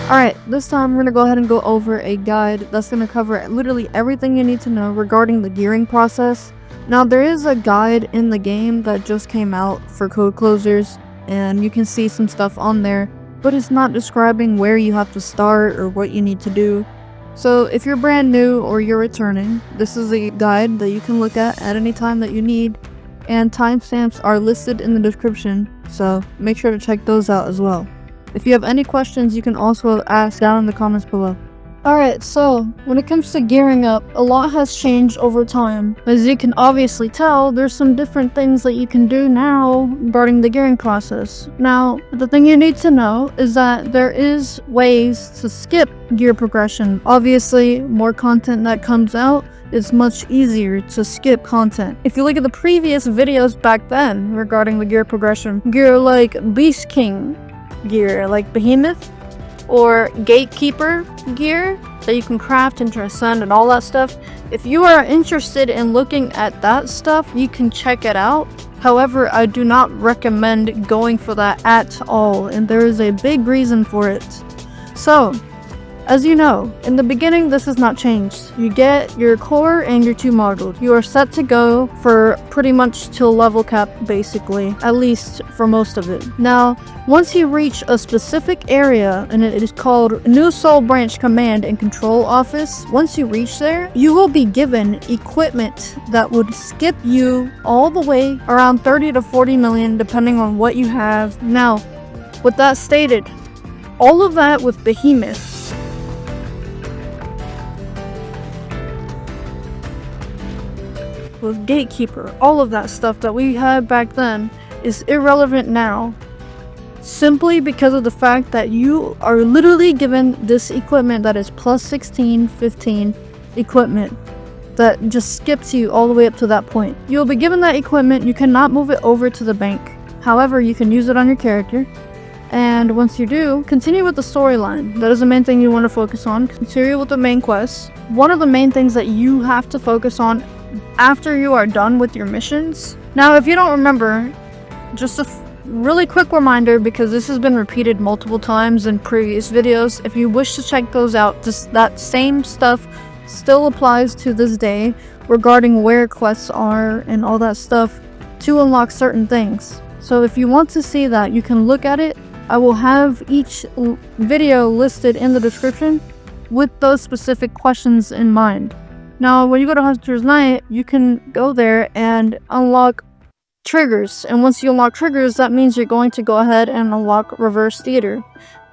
Alright, this time we're gonna go ahead and go over a guide that's gonna cover literally everything you need to know regarding the gearing process. Now, there is a guide in the game that just came out for code closers, and you can see some stuff on there, but it's not describing where you have to start or what you need to do. So if you're brand new or you're returning, this is a guide that you can look at any time that you need, and timestamps are listed in the description, so make sure to check those out as well. If you have any questions, you can also ask down in the comments below. Alright, so when it comes to gearing up, a lot has changed over time. As you can obviously tell, there's some different things that you can do now regarding the gearing process. Now, the thing you need to know is that there is ways to skip gear progression. Obviously, more content that comes out, it's much easier to skip content. If you look at the previous videos back then regarding the gear progression, gear like Beast King gear, like Behemoth, or Gatekeeper gear that you can craft and transcend and all that stuff. If you are interested in looking at that stuff, you can check it out. However, I do not recommend going for that at all, and there is a big reason for it. So, as you know, in the beginning this has not changed. You get your core and your 2 modeled. You are set to go for pretty much till level cap, basically, at least for most of it. Now, once you reach a specific area, and it is called New Soul Branch Command and Control Office, once you reach there, you will be given equipment that would skip you all the way around 30 to 40 million, depending on what you have. Now, with that stated, all of that with Behemoth, with Gatekeeper, all of that stuff that we had back then is irrelevant now, simply because of the fact that you are literally given this equipment that is plus 16, 15 equipment that just skips you all the way up to that point. You'll be given that equipment. You cannot move it over to the bank. However, you can use it on your character, and once you do, continue with the storyline. That is the main thing you want to focus on. Continue with the main quest. One of the main things that you have to focus on after you are done with your missions. Now, if you don't remember, just a really quick reminder, because this has been repeated multiple times in previous videos, if you wish to check those out, that same stuff still applies to this day regarding where quests are and all that stuff to unlock certain things. So if you want to see that, you can look at it. I will have each video listed in the description with those specific questions in mind. Now, when you go to Hunter's Night, you can go there and unlock triggers. And once you unlock triggers, that means you're going to go ahead and unlock Reverse Theater.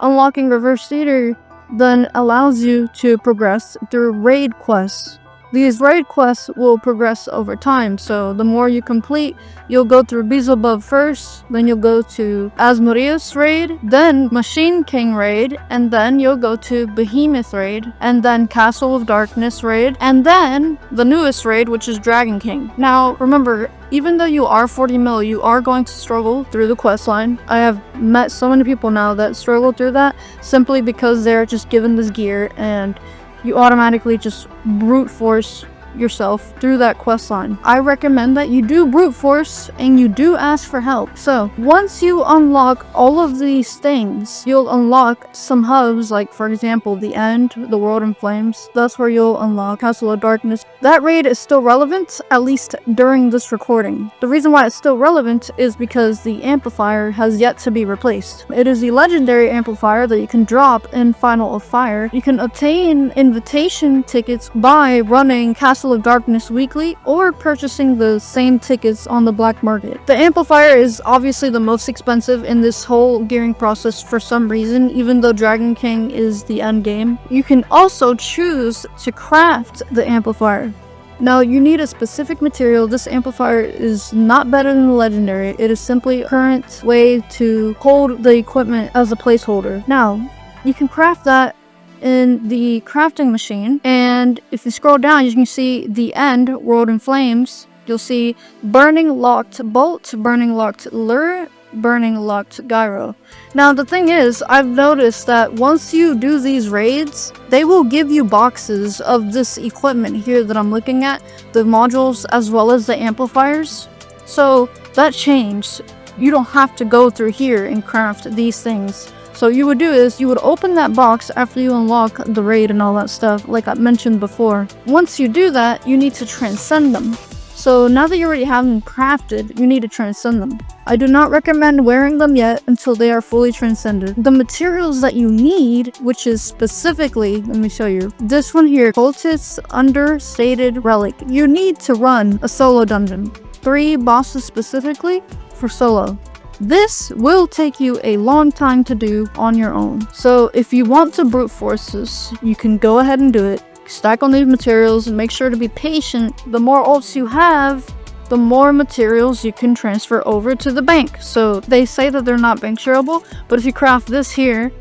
Unlocking Reverse Theater then allows you to progress through raid quests. These raid quests will progress over time, so the more you complete, you'll go through Beelzebub first, then you'll go to Asmodeus raid, then Machine King raid, and then you'll go to Behemoth raid, and then Castle of Darkness raid, and then the newest raid, which is Dragon King. Now, remember, even though you are 40 mil, you are going to struggle through the quest line. I have met so many people now that struggle through that simply because they're just given this gear and you automatically just brute force yourself through that quest line. I recommend that you do brute force and you do ask for help. So once you unlock all of these things, you'll unlock some hubs, like for example the End, the World in Flames. That's where you'll unlock Castle of Darkness. That raid is still relevant, at least during this recording. The reason why it's still relevant is because the amplifier has yet to be replaced. It is the legendary amplifier that you can drop in Final of Fire. You can obtain invitation tickets by running Castle of Darkness weekly or purchasing the same tickets on the black market. The amplifier is obviously the most expensive in this whole gearing process for some reason, even though Dragon King is the end game. You can also choose to craft the amplifier. Now, you need a specific material. This amplifier is not better than the legendary. It is simply a current way to hold the equipment as a placeholder. Now, you can craft that in the crafting machine, and if you scroll down, you can see the End, World in Flames. You'll see Burning Locked Bolt, Burning Locked Lure, Burning Locked Gyro. Now, the thing is, I've noticed that once you do these raids, they will give you boxes of this equipment here that I'm looking at, the modules as well as the amplifiers. So that changed. You don't have to go through here and craft these things. So what you would do is you would open that box after you unlock the raid and all that stuff, like I mentioned before. Once you do that, you need to transcend them. So now that you already have them crafted, you need to transcend them. I do not recommend wearing them yet until they are fully transcended. The materials that you need, which is specifically, let me show you, this one here, Cultist's Understated Relic. You need to run a solo dungeon. 3 bosses specifically for solo. This will take you a long time to do on your own. So if you want to brute force this, you can go ahead and do it. Stack on these materials and make sure to be patient. The more ults you have, the more materials you can transfer over to the bank. So they say that they're not bank shareable, but if you craft this here,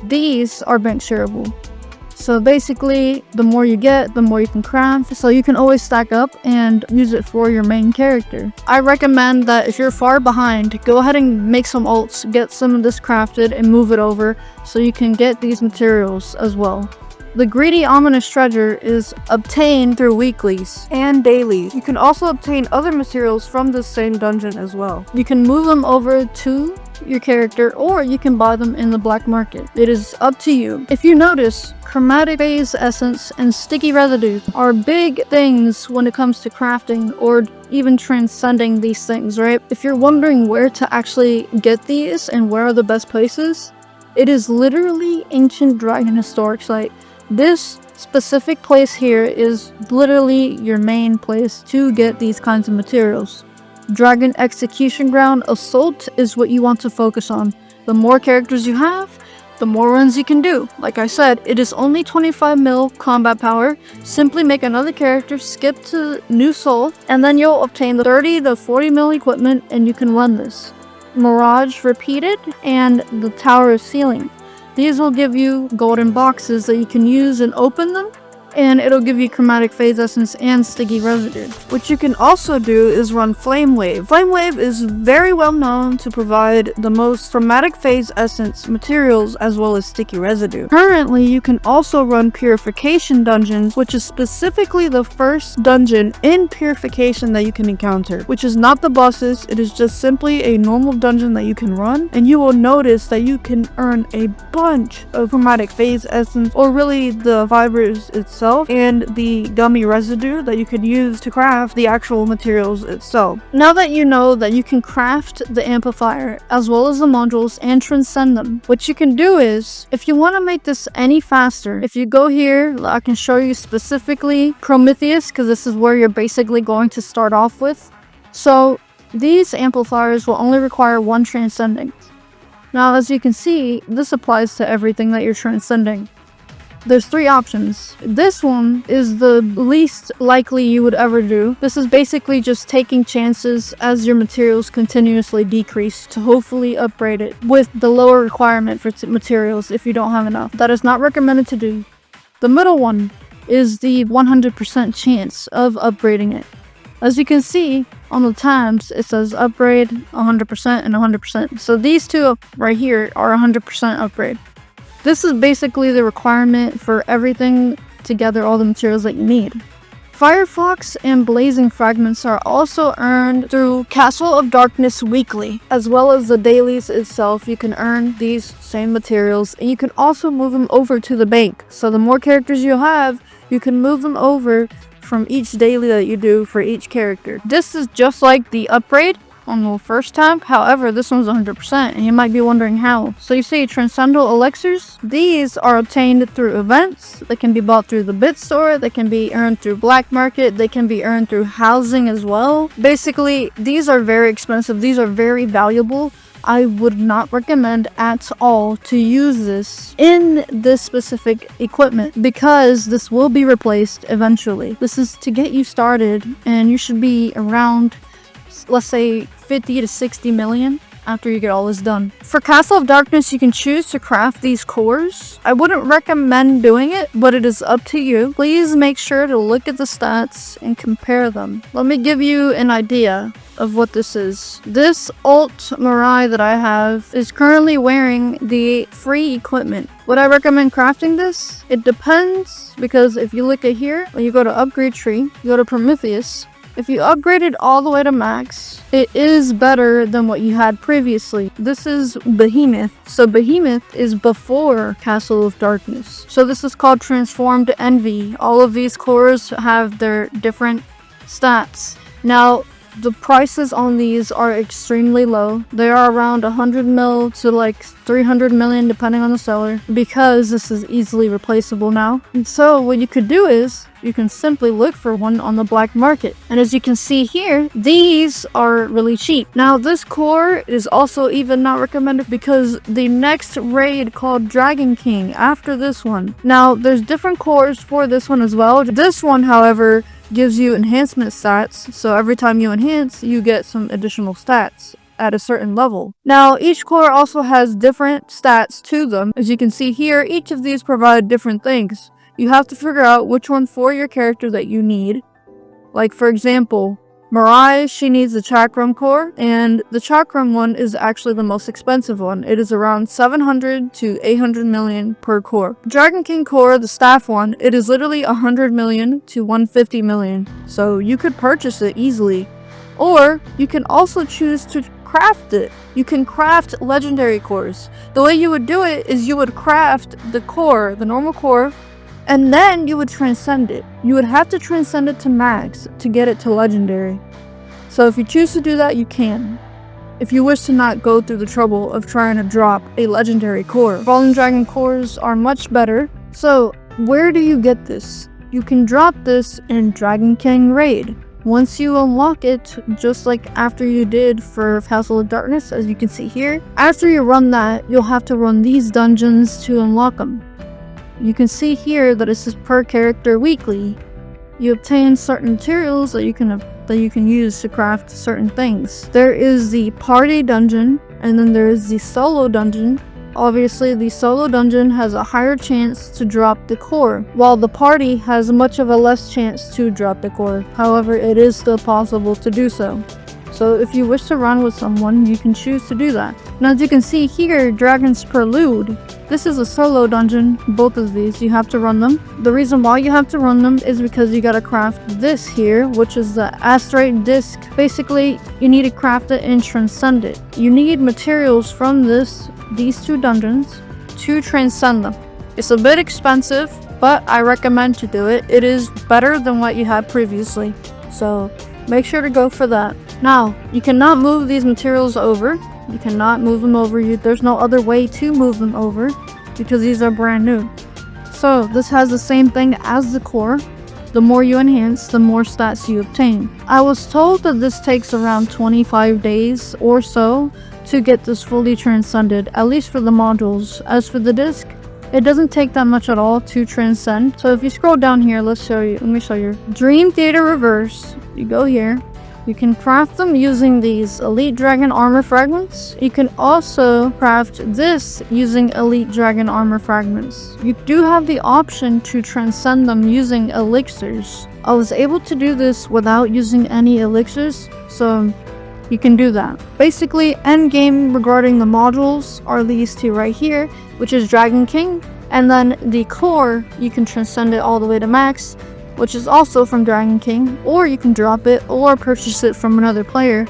these are bank shareable. So basically, the more you get, the more you can craft. So you can always stack up and use it for your main character. I recommend that if you're far behind, go ahead and make some ults, get some of this crafted and move it over so you can get these materials as well. The Greedy Ominous Treasure is obtained through weeklies and dailies. You can also obtain other materials from this same dungeon as well. You can move them over to your character or you can buy them in the black market. It is up to you. If you notice, Chromatic Phase Essence and Sticky Residue are big things when it comes to crafting or even transcending these things, right? If you're wondering where to actually get these and where are the best places, it is literally Ancient Dragon Historic Site. This specific place here is literally your main place to get these kinds of materials. Dragon Execution Ground Assault is what you want to focus on. The more characters you have, the more runs you can do. Like I said, it is only 25 mil combat power. Simply make another character, skip to New Soul, and then you'll obtain the 30 to 40 mil equipment and you can run this. Mirage Repeated and the Tower of Sealing. These will give you golden boxes that you can use and open them, and it'll give you Chromatic Phase Essence and Sticky Residue. What you can also do is run Flame Wave. Flame Wave is very well known to provide the most Chromatic Phase Essence materials as well as Sticky Residue. Currently, you can also run Purification Dungeons, which is specifically the first dungeon in Purification that you can encounter, which is not the bosses, it is just simply a normal dungeon that you can run, and you will notice that you can earn a bunch of Chromatic Phase Essence, or really the fibers itself, and the gummy residue that you could use to craft the actual materials itself. Now that you know that you can craft the amplifier as well as the modules and transcend them, what you can do is, if you want to make this any faster, if you go here, I can show you specifically Prometheus, because this is where you're basically going to start off with. So these amplifiers will only require 1 transcending. Now as you can see, this applies to everything that you're transcending. There's 3 options. This one is the least likely you would ever do. This is basically just taking chances as your materials continuously decrease to hopefully upgrade it with the lower requirement for materials if you don't have enough. That is not recommended to do. The middle one is the 100% chance of upgrading it. As you can see on the times, it says upgrade 100% and 100%. So these 2 right here are 100% upgrade. This is basically the requirement for everything to gather all the materials that you need. Firefox and Blazing Fragments are also earned through Castle of Darkness weekly, as well as the dailies itself. You can earn these same materials, and you can also move them over to the bank. So the more characters you have, you can move them over from each daily that you do for each character. This is just like the upgrade on the first tab. However, this one's 100%, and you might be wondering how. So you see Transcendental Elixirs. These are obtained through events. They can be bought through the Bit Store. They can be earned through Black Market. They can be earned through housing as well. Basically, these are very expensive. These are very valuable. I would not recommend at all to use this in this specific equipment because this will be replaced eventually. This is to get you started, and you should be around, let's say, 50 to 60 million after you get all this done. For Castle of Darkness, you can choose to craft these cores. I wouldn't recommend doing it, but it is up to you. Please make sure to look at the stats and compare them. Let me give you an idea of what this is. This Alt Mirai that I have is currently wearing the free equipment. Would I recommend crafting this? It depends, because if you look at here, when you go to Upgrade Tree, you go to Prometheus, If you upgrade it all the way to max, it is better than what you had previously. This is Behemoth. So Behemoth is before Castle of Darkness. So this is called Transformed Envy. All of these cores have their different stats. Now, the prices on these are extremely low. They are around 100 mil to like 300 million depending on the seller, because this is easily replaceable now. And so what you could do is you can simply look for one on the black market. And as you can see here, these are really cheap. Now this core is also even not recommended because the next raid called Dragon King after this one. Now there's different cores for this one as well. This one, however, gives you enhancement stats, so every time you enhance, you get some additional stats at a certain level. Now, each core also has different stats to them. As you can see here, each of these provide different things. You have to figure out which one for your character that you need. Like, for example, Mirai, she needs the Chakram core, and the Chakram one is actually the most expensive one. It is around 700 to 800 million per core. Dragon King core, the staff one, it is literally 100 million to 150 million, so you could purchase it easily. Or you can also choose to craft it. You can craft legendary cores. The way you would do it is you would craft the core, the normal core, and then you would transcend it. You would have to transcend it to max to get it to legendary. So if you choose to do that, you can. If you wish to not go through the trouble of trying to drop a legendary core. Fallen Dragon cores are much better. So where do you get this? You can drop this in Dragon King raid. Once you unlock it, just like after you did for Castle of Darkness, as you can see here, after you run that, you'll have to run these dungeons to unlock them. You can see here that it says per character weekly. You obtain certain materials that you can use to craft certain things. There is the party dungeon, and then there is the solo dungeon. Obviously, the solo dungeon has a higher chance to drop the core, while the party has much of a less chance to drop the core. However, it is still possible to do so. So if you wish to run with someone, you can choose to do that. Now, as you can see here, Dragon's Prelude. This is a solo dungeon. Both of these, you have to run them. The reason why you have to run them is because you gotta craft this here, which is the asteroid disc. Basically, you need to craft it and transcend it. You need materials from these two dungeons to transcend them. It's a bit expensive, but I recommend to do it. It is better than what you had previously. So make sure to go for that. Now, you cannot move these materials over. You cannot move them over. There's no other way to move them over because these are brand new. So this has the same thing as the core. The more you enhance, the more stats you obtain. I was told that this takes around 25 days or so to get this fully transcended, at least for the modules. As for the disc, it doesn't take that much at all to transcend. So if you scroll down here, let me show you. Dream Theater Reverse. You go here. You can craft them using these Elite Dragon Armor Fragments. You can also craft this using Elite Dragon Armor Fragments. You do have the option to transcend them using elixirs. I was able to do this without using any elixirs, so you can do that. Basically, endgame regarding the modules are these two right here, which is Dragon King, and then the core, you can transcend it all the way to max, which is also from Dragon King, or you can drop it or purchase it from another player,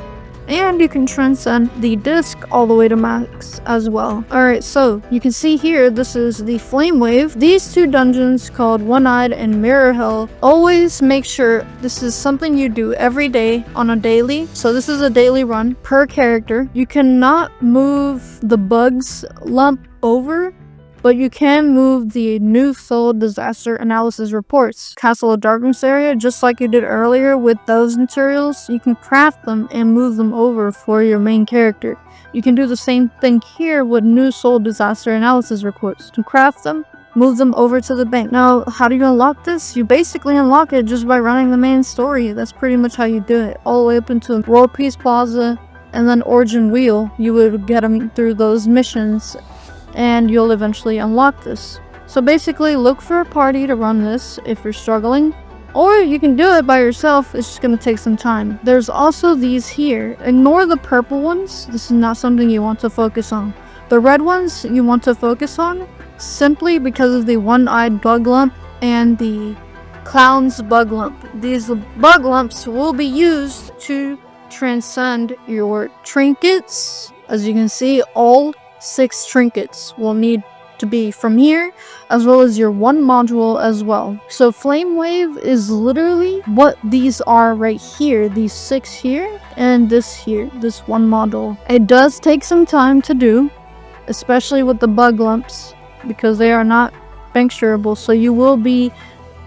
and you can transcend the disc all the way to max as well. Alright, so you can see here, this is the Flame Wave. These two dungeons called One-Eyed and Mirror Hell, always make sure this is something you do every day on a daily. So this is a daily run per character. You cannot move the bugs lump over, but you can move the New Soul Disaster Analysis Reports. Castle of Darkness area, just like you did earlier with those materials, you can craft them and move them over for your main character. You can do the same thing here with New Soul Disaster Analysis Reports. To craft them, move them over to the bank. Now, how do you unlock this? You basically unlock it just by running the main story. That's pretty much how you do it. All the way up into World Peace Plaza and then Origin Wheel. You would get them through those missions, and you'll eventually unlock this. So basically, look for a party to run this if you're struggling, or you can do it by yourself. It's just going to take some time. There's also these here. Ignore the purple ones. This is not something you want to focus on. The red ones you want to focus on simply because of the one-eyed bug lump and the Clown's Bug Lump. These bug lumps will be used to transcend your trinkets. As you can see, all 6 trinkets will need to be from here, as well as your 1 module as well. So Flame Wave is literally what these are right here, these 6 here and this here, this 1 module. It does take some time to do, especially with the bug lumps, because they are not bank shareable, so you will be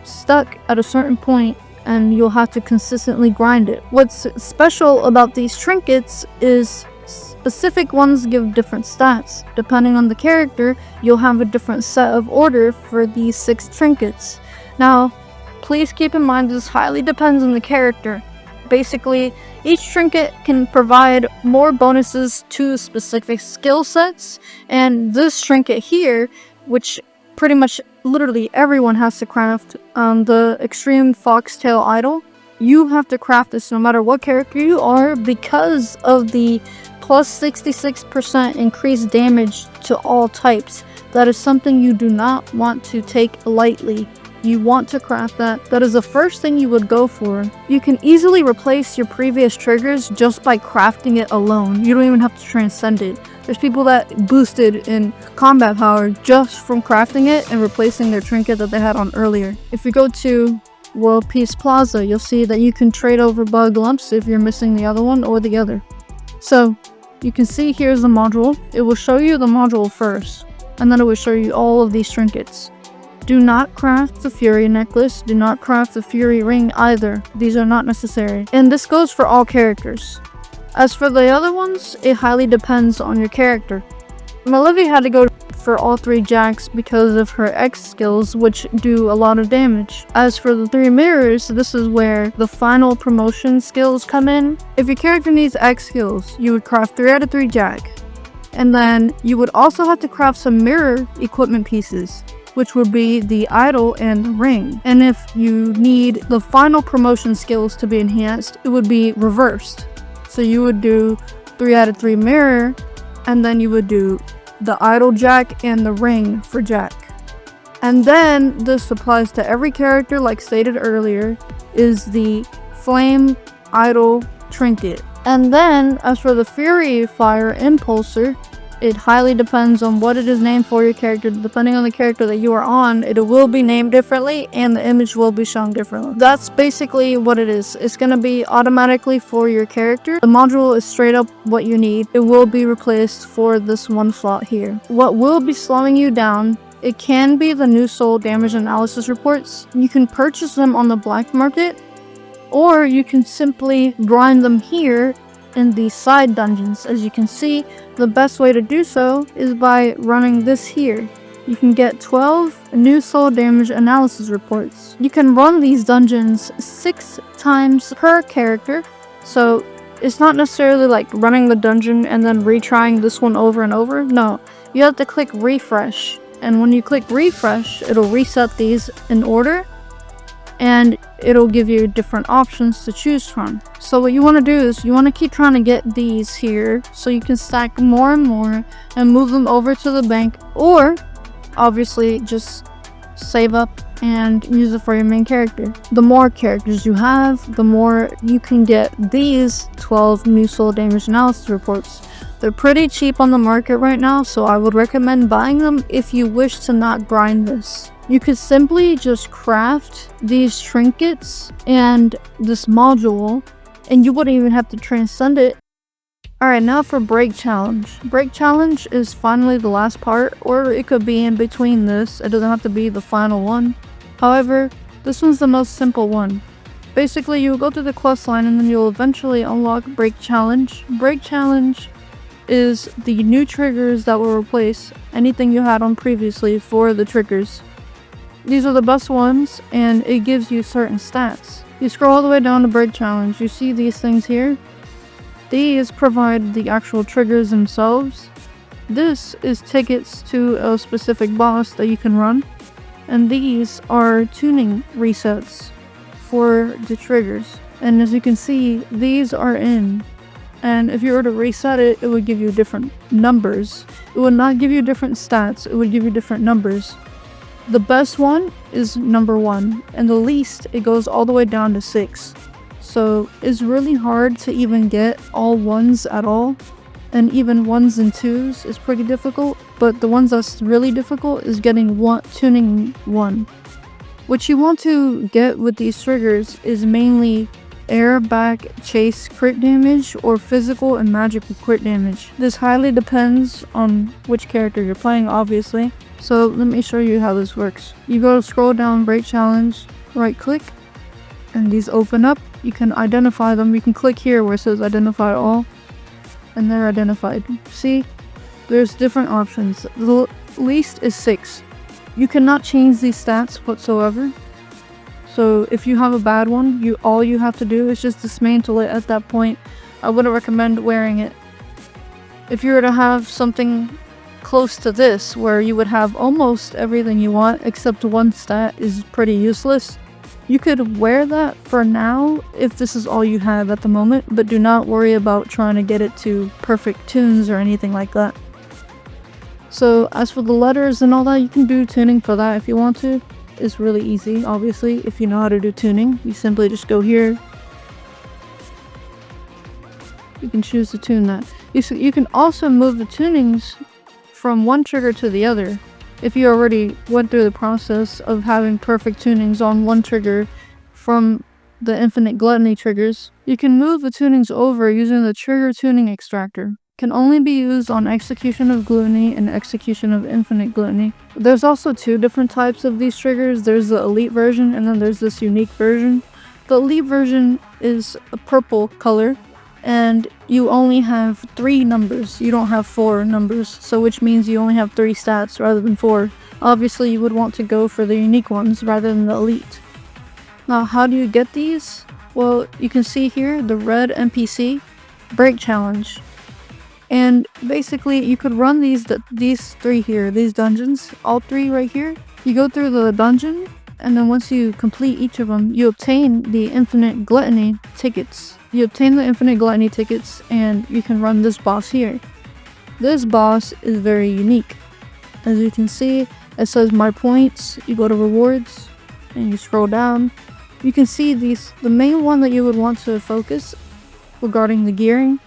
stuck at a certain point and you'll have to consistently grind it. What's special about these trinkets is specific ones give different stats. Depending on the character, you'll have a different set of order for these 6 trinkets. Now, please keep in mind this highly depends on the character. Basically, each trinket can provide more bonuses to specific skill sets, and this trinket here, which pretty much literally everyone has to craft, the Extreme Foxtail Idol, you have to craft this no matter what character you are because of the plus 66% increased damage to all types. That is something you do not want to take lightly. You want to craft that. That is the first thing you would go for. You can easily replace your previous triggers just by crafting it alone. You don't even have to transcend it. There's people that boosted in combat power just from crafting it and replacing their trinket that they had on earlier. If you go to World Peace Plaza, you'll see that you can trade over bug lumps if you're missing the other one or the other. So you can see here's the module. It will show you the module first, and then it will show you all of these trinkets. Do not craft the Fury necklace. Do not craft the Fury ring either. These are not necessary. And this goes for all characters. As for the other ones, it highly depends on your character. Olivia had to go for all 3 jacks because of her X skills, which do a lot of damage. As for the 3 mirrors, this is where the final promotion skills come in. If your character needs X skills, you would craft 3 out of 3 jack. And then you would also have to craft some mirror equipment pieces, which would be the idol and the ring. And if you need the final promotion skills to be enhanced, it would be reversed. So you would do 3 out of 3 mirror, and then you would do the idol jack and the ring for jack. And then this applies to every character, like stated earlier, is the flame idol trinket. And then as for the Fury Fire Impulsor, it highly depends on what it is named for your character. Depending on the character that you are on, it will be named differently and the image will be shown differently. That's basically what it is. It's going to be automatically for your character. The module is straight up what you need. It will be replaced for this 1 slot here. What will be slowing you down, it can be the new soul damage analysis reports. You can purchase them on the black market, or you can simply grind them here in the side dungeons. As you can see, the best way to do so is by running this here. You can get 12 new soul damage analysis reports. You can run these dungeons 6 times per character, so it's not necessarily like running the dungeon and then retrying this one over and over. No, you have to click refresh, and when you click refresh, it'll reset these in order, and it'll give you different options to choose from. So what you want to do is you want to keep trying to get these here so you can stack more and more and move them over to the bank, or obviously just save up and use it for your main character. The more characters you have, the more you can get these 12 new soul damage analysis reports. They're pretty cheap on the market right now, so I would recommend buying them if you wish to not grind this. You could simply just craft these trinkets and this module, and you wouldn't even have to transcend it. Alright, now for Break Challenge. Break Challenge is finally the last part, or it could be in between this. It doesn't have to be the final one. However, this one's the most simple one. Basically, you'll go through the quest line and then you'll eventually unlock Break Challenge. Break Challenge is the new triggers that will replace anything you had on previously for the triggers. These are the best ones, and it gives you certain stats. You scroll all the way down to Break Challenge, you see these things here? These provide the actual triggers themselves. This is tickets to a specific boss that you can run, and these are tuning resets for the triggers. And as you can see, these are in. And if you were to reset it, it would give you different numbers. It would not give you different stats, it would give you different numbers. The best one is number 1, and the least, it goes all the way down to 6. So it's really hard to even get all 1s at all, and even 1s and 2s is pretty difficult, but the ones that's really difficult is getting tuning 1. What you want to get with these triggers is mainly air, back, chase crit damage, or physical and magical crit damage. This highly depends on which character you're playing, obviously. So let me show you how this works. You go to scroll down, break challenge, right click, and these open up. You can identify them. You can click here where it says identify all, and they're identified. See, there's different options. The least is 6. You cannot change these stats whatsoever. So if you have a bad one, all you have to do is just dismantle it at that point. I wouldn't recommend wearing it. If you were to have something close to this, where you would have almost everything you want except one stat is pretty useless, you could wear that for now if this is all you have at the moment, but do not worry about trying to get it to perfect tunes or anything like that. So as for the letters and all that, you can do tuning for that if you want to. It's really easy, obviously, if you know how to do tuning. You simply just go here. You can choose to tune that. You can also move the tunings from one trigger to the other. If you already went through the process of having perfect tunings on one trigger from the infinite gluttony triggers, you can move the tunings over using the trigger tuning extractor. Can only be used on execution of gluttony and execution of infinite gluttony. There's also 2 different types of these triggers. There's the elite version and then there's this unique version. The elite version is a purple color, and you only have 3 numbers. You don't have 4 numbers, so which means you only have 3 stats rather than 4. Obviously you would want to go for the unique ones rather than the elite. Now how do you get these? Well, you can see here the red NPC break challenge. And basically you could run these 3 here, these dungeons, all 3 right here. You go through the dungeon, and then once you complete each of them, you obtain the infinite gluttony tickets. You obtain the infinite gluttony tickets and you can run this boss here. This boss is very unique. As you can see, it says my points. You go to rewards and you scroll down. You can see the main one that you would want to focus regarding the gearing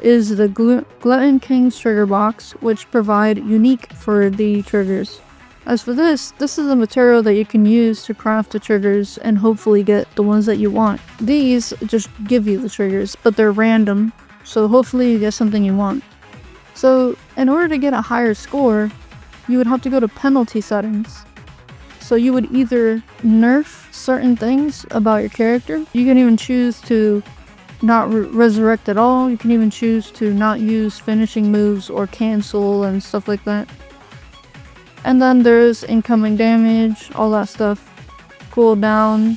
is the Glutton King's trigger box, which provide unique for the triggers. As for this is a material that you can use to craft the triggers and hopefully get the ones that you want. These just give you the triggers, but they're random, so hopefully you get something you want. So in order to get a higher score, you would have to go to penalty settings. So you would either nerf certain things about your character. You can even choose to not resurrect at all. You can even choose to not use finishing moves or cancel and stuff like that. And then there's incoming damage, all that stuff, cooldown,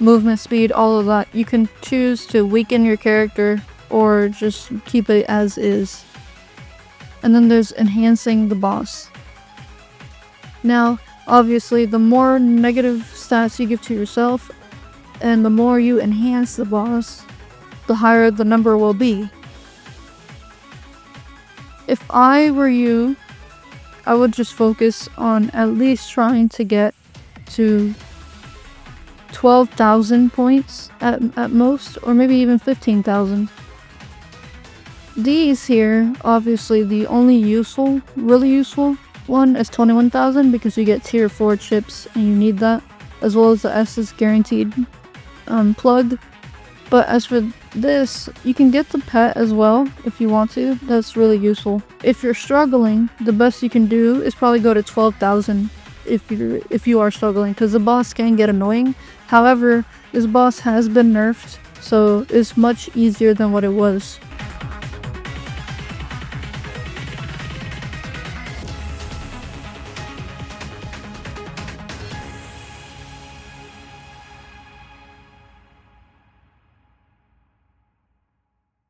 movement speed, all of that. You can choose to weaken your character or just keep it as is. And then there's enhancing the boss. Now, obviously, the more negative stats you give to yourself and the more you enhance the boss, the higher the number will be. If I were you, I would just focus on at least trying to get to 12,000 points at most, or maybe even 15,000. These here, obviously the only really useful one is 21,000 because you get tier 4 chips and you need that, as well as the S's guaranteed plug. But as for this, you can get the pet as well if you want to. That's really useful. If you're struggling, the best you can do is probably go to 12,000 if you are struggling, because the boss can get annoying. However, this boss has been nerfed, so it's much easier than what it was.